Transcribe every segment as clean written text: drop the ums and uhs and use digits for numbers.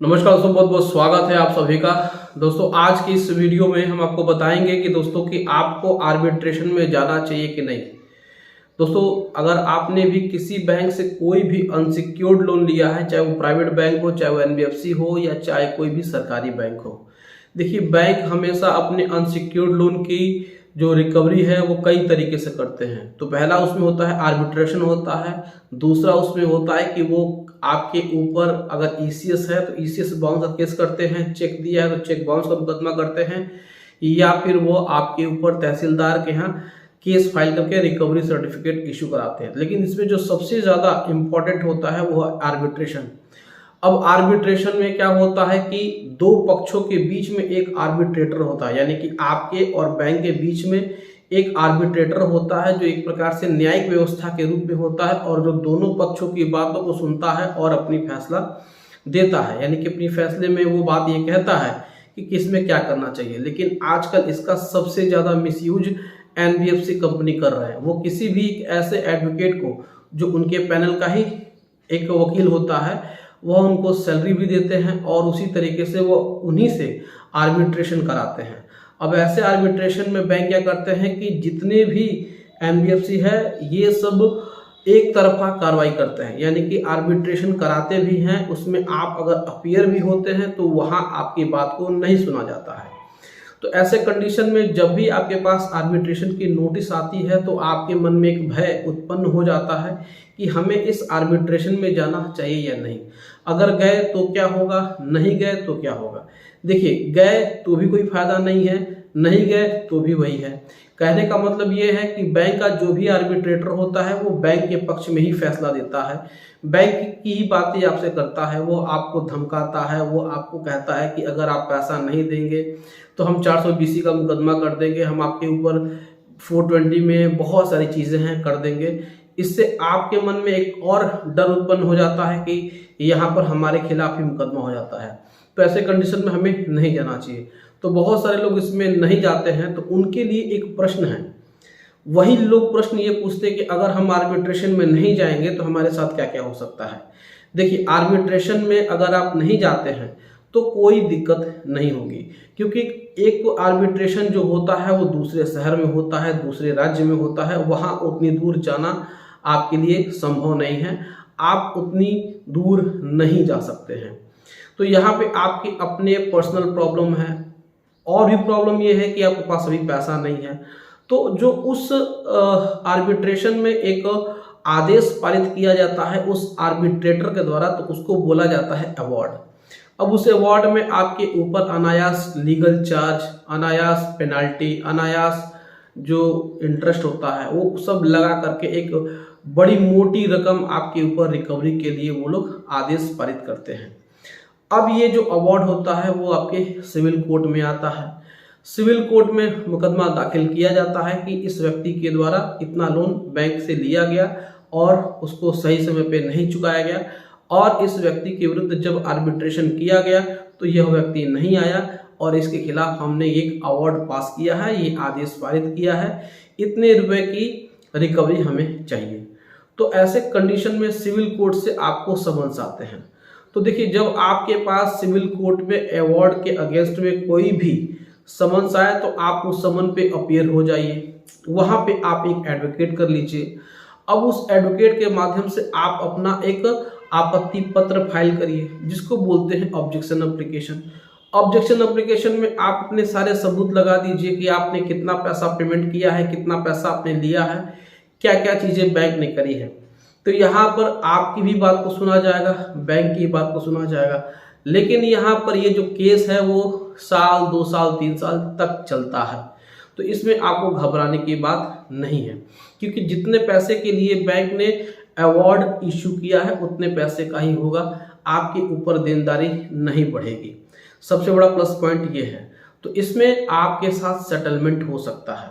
नमस्कार दोस्तों, बहुत बहुत स्वागत है आप सभी का। दोस्तों आज की इस वीडियो में हम आपको बताएंगे कि दोस्तों कि आपको आर्बिट्रेशन में जाना चाहिए कि नहीं। दोस्तों अगर आपने भी किसी बैंक से कोई भी अनसिक्योर्ड लोन लिया है, चाहे वो प्राइवेट बैंक हो, चाहे वो एनबीएफसी हो या चाहे कोई भी सरकारी बैंक हो, देखिए बैंक हमेशा अपने अनसिक्योर्ड लोन की जो रिकवरी है वो कई तरीके से करते हैं। तो पहला उसमें होता है आर्बिट्रेशन होता है, दूसरा उसमें होता है कि वो आपके ऊपर अगर ईसीएस है तो ईसीएस बाउंस का केस करते हैं, चेक दिया है तो चेक बाउंस का मुकदमा करते हैं, या फिर वो आपके ऊपर तहसीलदार के यहाँ केस फाइल करके रिकवरी सर्टिफिकेट इशू कराते हैं। लेकिन इसमें जो सबसे ज़्यादा इम्पोर्टेंट होता है वो है आर्बिट्रेशन। अब आर्बिट्रेशन में क्या होता है कि दो पक्षों के बीच में एक आर्बिट्रेटर होता है, यानी कि आपके और बैंक के बीच में एक आर्बिट्रेटर होता है जो एक प्रकार से न्यायिक व्यवस्था के रूप में होता है और जो दोनों पक्षों की बातों को सुनता है और अपनी फैसला देता है, यानी कि अपनी फैसले में वो बात ये कहता है कि किस में क्या करना चाहिए। लेकिन आजकल इसका सबसे ज़्यादा मिसयूज एनबीएफसी कंपनी कर रहा है। वो किसी भी ऐसे एडवोकेट को जो उनके पैनल का ही एक वकील होता है, वह उनको सैलरी भी देते हैं और उसी तरीके से वो उन्हीं से आर्बिट्रेशन कराते हैं। अब ऐसे आर्बिट्रेशन में बैंक क्या करते हैं कि जितने भी एनबीएफसी है ये सब एक तरफा कार्रवाई करते हैं, यानी कि आर्बिट्रेशन कराते भी हैं, उसमें आप अगर अपीयर भी होते हैं तो वहाँ आपकी बात को नहीं सुना जाता है। तो ऐसे कंडीशन में जब भी आपके पास आर्बिट्रेशन की नोटिस आती है तो आपके मन में एक भय उत्पन्न हो जाता है कि हमें इस आर्बिट्रेशन में जाना चाहिए या नहीं। अगर गए तो क्या होगा, नहीं गए तो क्या होगा। देखिए गए तो भी कोई फायदा नहीं है, नहीं गए तो भी वही है। कहने का मतलब ये है कि बैंक का जो भी आर्बिट्रेटर होता है वो बैंक के पक्ष में ही फैसला देता है, बैंक की ही बातें आपसे करता है, वो आपको धमकाता है, वो आपको कहता है कि अगर आप पैसा नहीं देंगे तो हम 420 का मुकदमा कर देंगे, हम आपके ऊपर 420 में बहुत सारी चीज़ें हैं कर देंगे। इससे आपके मन में एक और डर उत्पन्न हो जाता है कि यहाँ पर हमारे खिलाफ ही मुकदमा हो जाता है। तो ऐसे कंडीशन में हमें नहीं जाना चाहिए। तो बहुत सारे लोग इसमें नहीं जाते हैं। तो उनके लिए एक प्रश्न है, वही लोग प्रश्न ये पूछते हैं कि अगर हम आर्बिट्रेशन में नहीं जाएंगे तो हमारे साथ क्या क्या हो सकता है। देखिए आर्बिट्रेशन में अगर आप नहीं जाते हैं तो कोई दिक्कत नहीं होगी, क्योंकि एक आर्बिट्रेशन जो होता है वो दूसरे शहर में होता है, दूसरे राज्य में होता है, वहाँ उतनी दूर जाना आपके लिए संभव नहीं है, आप उतनी दूर नहीं जा सकते हैं। तो यहाँ पे आपके अपने पर्सनल प्रॉब्लम है, और भी प्रॉब्लम ये है कि आपके पास अभी पैसा नहीं है। तो जो उस आर्बिट्रेशन में एक आदेश पारित किया जाता है उस आर्बिट्रेटर के द्वारा, तो उसको बोला जाता है अवार्ड। अब उस अवार्ड में आपके ऊपर अनायास लीगल चार्ज, अनायास पेनाल्टी, अनायास जो इंटरेस्ट होता है वो सब लगा करके एक बड़ी मोटी रकम आपके ऊपर रिकवरी के लिए वो लोग आदेश पारित करते हैं। अब ये जो अवार्ड होता है वो आपके सिविल कोर्ट में आता है। सिविल कोर्ट में मुकदमा दाखिल किया जाता है कि इस व्यक्ति के द्वारा इतना लोन बैंक से लिया गया और उसको सही समय पे नहीं चुकाया गया, और इस व्यक्ति के विरुद्ध जब आर्बिट्रेशन किया गया तो यह व्यक्ति नहीं आया और इसके खिलाफ हमने एक अवार्ड पास किया है, ये आदेश पारित किया है, इतने रुपए की रिकवरी हमें चाहिए। तो ऐसे कंडीशन में सिविल कोर्ट से आपको समन्स आते हैं। तो देखिए जब आपके पास सिविल कोर्ट में अवार्ड के अगेंस्ट में कोई भी समन्स आए तो आप उस समन पे अपीयर हो जाइए, वहाँ पे आप एक एडवोकेट कर लीजिए। अब उस एडवोकेट के माध्यम से आप अपना एक आपत्ति पत्र फाइल करिए, जिसको बोलते हैं ऑब्जेक्शन एप्लीकेशन। ऑब्जेक्शन एप्लीकेशन में आप अपने सारे सबूत लगा दीजिए कि आपने कितना पैसा पेमेंट किया है, कितना पैसा आपने लिया है, क्या क्या चीज़ें बैंक ने करी है। तो यहाँ पर आपकी भी बात को सुना जाएगा, बैंक की बात को सुना जाएगा। लेकिन यहाँ पर ये जो केस है वो साल, 2 साल, 3 साल तक चलता है। तो इसमें आपको घबराने की बात नहीं है, क्योंकि जितने पैसे के लिए बैंक ने अवार्ड इशू किया है उतने पैसे का ही होगा, आपके ऊपर देनदारी नहीं बढ़ेगी। सबसे बड़ा प्लस पॉइंट ये है। तो इसमें आपके साथ सेटलमेंट हो सकता है।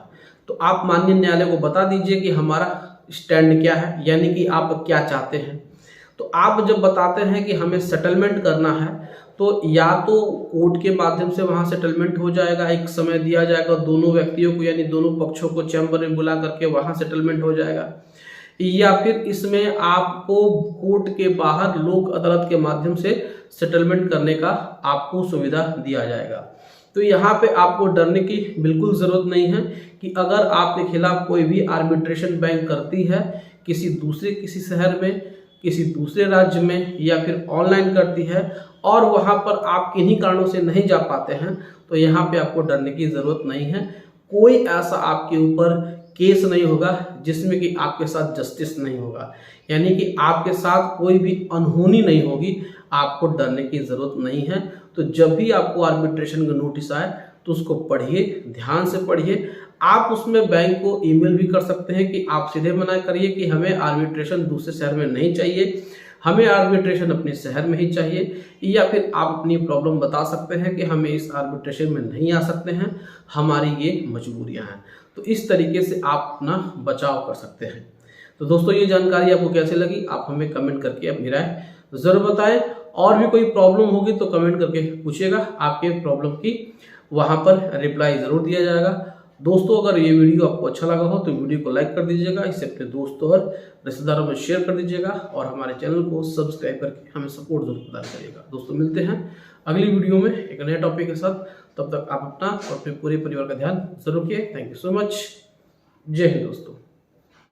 तो आप माननीय न्यायालय को बता दीजिए कि हमारा स्टैंड क्या है, यानी कि आप क्या चाहते हैं। तो आप जब बताते हैं कि हमें सेटलमेंट करना है तो या तो कोर्ट के माध्यम से वहाँ सेटलमेंट हो जाएगा, एक समय दिया जाएगा दोनों व्यक्तियों को, यानी दोनों पक्षों को चैम्बर में बुला करके वहाँ सेटलमेंट हो जाएगा, या फिर इसमें आपको कोर्ट के बाहर लोक अदालत के माध्यम से सेटलमेंट करने का आपको सुविधा दिया जाएगा। तो यहाँ पे आपको डरने की बिल्कुल ज़रूरत नहीं है कि अगर आपके खिलाफ कोई भी आर्बिट्रेशन बैंक करती है किसी शहर में, किसी दूसरे राज्य में, या फिर ऑनलाइन करती है और वहाँ पर आप किन्हीं कारणों से नहीं जा पाते हैं, तो यहाँ पे आपको डरने की ज़रूरत नहीं है। कोई ऐसा आपके ऊपर केस नहीं होगा जिसमें कि आपके साथ जस्टिस नहीं होगा, यानी कि आपके साथ कोई भी अनहोनी नहीं होगी। आपको डरने की ज़रूरत नहीं है। तो जब भी आपको आर्बिट्रेशन का नोटिस आए तो उसको पढ़िए, ध्यान से पढ़िए। आप उसमें बैंक को ईमेल भी कर सकते हैं कि आप सीधे मना करिए कि हमें आर्बिट्रेशन दूसरे शहर में नहीं चाहिए, हमें आर्बिट्रेशन अपने शहर में ही चाहिए, या फिर आप अपनी प्रॉब्लम बता सकते हैं कि हमें इस आर्बिट्रेशन में नहीं आ सकते हैं, हमारी ये मजबूरियां हैं। तो इस तरीके से आप अपना बचाव कर सकते हैं। तो दोस्तों, ये जानकारी आपको कैसी लगी आप हमें कमेंट करके अपनी राय ज़रूर बताएं। और भी कोई प्रॉब्लम होगी तो कमेंट करके पूछिएगा, आपके प्रॉब्लम की वहाँ पर रिप्लाई ज़रूर दिया जाएगा। दोस्तों, अगर ये वीडियो आपको अच्छा लगा हो तो वीडियो को लाइक कर दीजिएगा, इसे अपने दोस्तों और रिश्तेदारों में शेयर कर दीजिएगा और हमारे चैनल को सब्सक्राइब करके हमें सपोर्ट जरूर प्रदान करिएगा। दोस्तों, मिलते हैं अगली वीडियो में एक नए टॉपिक के साथ। तब तक आप अपना और अपने पूरे परिवार का ध्यान जरूर रखिए। Thank you so much. जय हिंद दोस्तों।